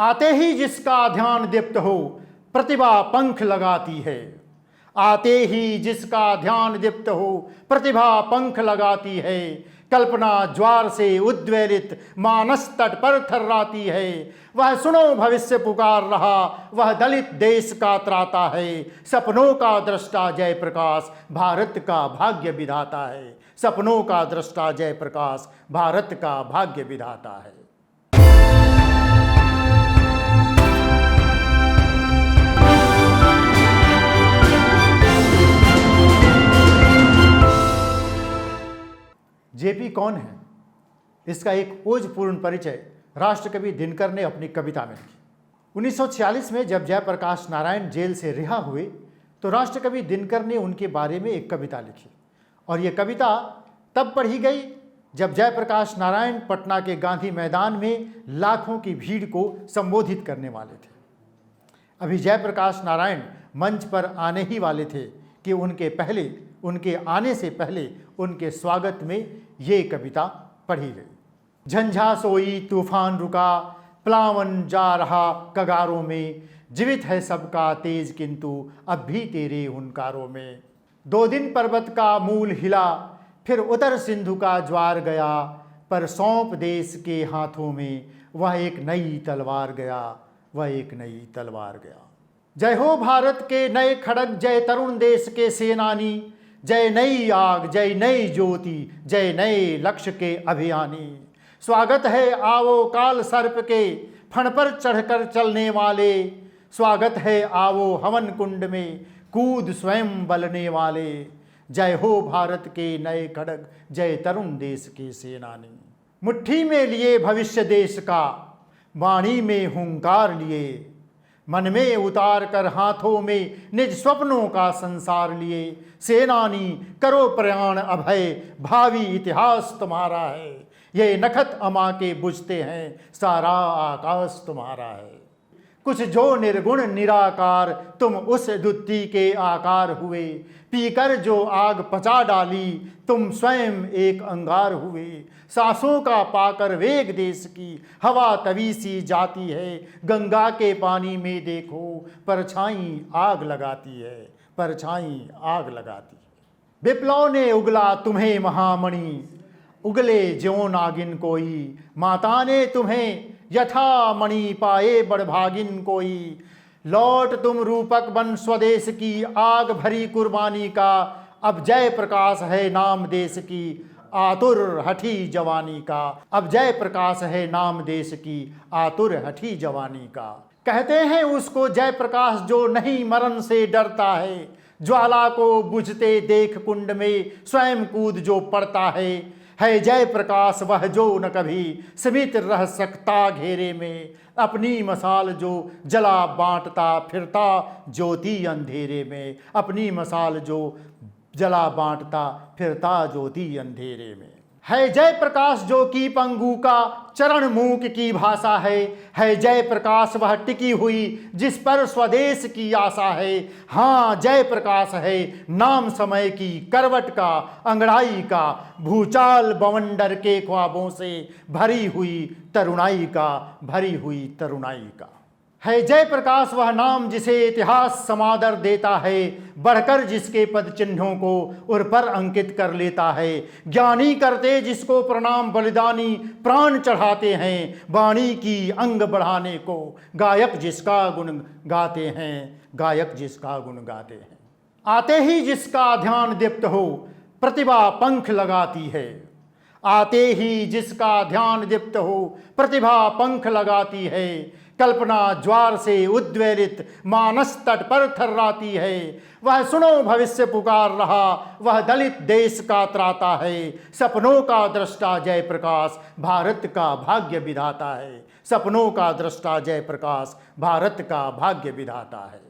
आते ही जिसका ध्यान दीप्त हो प्रतिभा पंख लगाती है। आते ही जिसका ध्यान दीप्त हो प्रतिभा पंख लगाती है। कल्पना ज्वार से उद्वेलित मानस तट पर थर्राती है। वह सुनो भविष्य पुकार रहा, वह दलित देश का त्राता है। सपनों का दृष्टा जय प्रकाश भारत का भाग्य विधाता है। सपनों का दृष्टा जय प्रकाश भारत का भाग्य विधाता है। जेपी कौन है, इसका एक ओजपूर्ण परिचय राष्ट्रकवि दिनकर ने अपनी कविता में लिखी। 1946 में जब जयप्रकाश नारायण जेल से रिहा हुए तो राष्ट्रकवि दिनकर ने उनके बारे में एक कविता लिखी और ये कविता तब पढ़ी गई जब जयप्रकाश नारायण पटना के गांधी मैदान में लाखों की भीड़ को संबोधित करने वाले थे। अभी जयप्रकाश नारायण मंच पर आने ही वाले थे कि उनके आने से पहले उनके स्वागत में ये कविता पढ़ी गई। झंझा सोई तूफान रुका, प्लावन जा रहा कगारों में, जीवित है सबका तेज किंतु अब भी तेरे हुनकारों में। 2 दिन पर्वत का मूल हिला, फिर उतर सिंधु का ज्वार गया, पर सौंप देश के हाथों में वह एक नई तलवार गया, वह एक नई तलवार गया। जय हो भारत के नए खड़ग, जय तरुण देश के सेनानी, जय नई आग, जय नई ज्योति, जय नए लक्ष्य के अभियानी। स्वागत है आवो काल सर्प के फण पर चढ़कर चलने वाले, स्वागत है आवो हवन कुंड में कूद स्वयं बलने वाले। जय हो भारत के नए खड़ग, जय तरुण देश के सेनानी। मुट्ठी में लिए भविष्य देश का, वाणी में हुंकार लिए, मन में उतार कर हाथों में निज स्वप्नों का संसार लिए। सेनानी करो प्रयाण अभय, भावी इतिहास तुम्हारा है। ये नखत अमा के बुझते हैं, सारा आकाश तुम्हारा है। कुछ जो निर्गुण निराकार, तुम उस द्युति के आकार हुए। पीकर जो आग पचा डाली, तुम स्वयं एक अंगार हुए। सांसों का पाकर वेग देश की, हवा तवी सी जाती है। गंगा के पानी में देखो, परछाई आग लगाती है, परछाई आग लगाती है। विप्लव ने उगला तुम्हें महामणि, उगले ज्यों नागिन कोई। माता ने तुम्हें यथा मणि पाए बड़भागिन कोई। लौट तुम रूपक बन स्वदेश की, आग भरी कुर्बानी का। अब जय प्रकाश है नाम देश की, आतुर हठी जवानी का। अब जय प्रकाश है नाम देश की, आतुर हठी जवानी का। कहते हैं उसको जय प्रकाश जो नहीं मरण से डरता है। ज्वाला को बुझते देख कुंड में स्वयं कूद जो पड़ता है। जय प्रकाश वह जो न कभी सीमित रह सकता घेरे में। अपनी मसाल जो जला बांटता फिरता ज्योति अंधेरे में। अपनी मसाल जो जला बांटता फिरता ज्योति अंधेरे में। है जय प्रकाश जो की पंगु का चरण मूक की भाषा है जय प्रकाश वह टिकी हुई जिस पर स्वदेश की आशा है। हाँ जय प्रकाश है नाम समय की करवट का, अंगड़ाई का, भूचाल बवंडर के ख्वाबों से भरी हुई तरुणाई का, भरी हुई तरुणाई का। है जय प्रकाश वह नाम जिसे इतिहास समादर देता है, बढ़कर जिसके पद चिन्हों को उर पर अंकित कर लेता है। ज्ञानी करते जिसको प्रणाम बलिदानी प्राण चढ़ाते हैं, वाणी की अंग बढ़ाने को गायक जिसका गुण गाते हैं, गायक जिसका गुण गाते हैं। आते ही जिसका ध्यान दीप्त हो प्रतिभा पंख लगाती है। आते ही जिसका ध्यान दीप्त हो प्रतिभा पंख लगाती है। कल्पना ज्वार से उद्वेलित मानस तट पर थर्राती है। वह सुनो भविष्य पुकार रहा, वह दलित देश का त्राता है। सपनों का दृष्टा जय प्रकाश भारत का भाग्य विधाता है। सपनों का दृष्टा जय प्रकाश भारत का भाग्य विधाता है।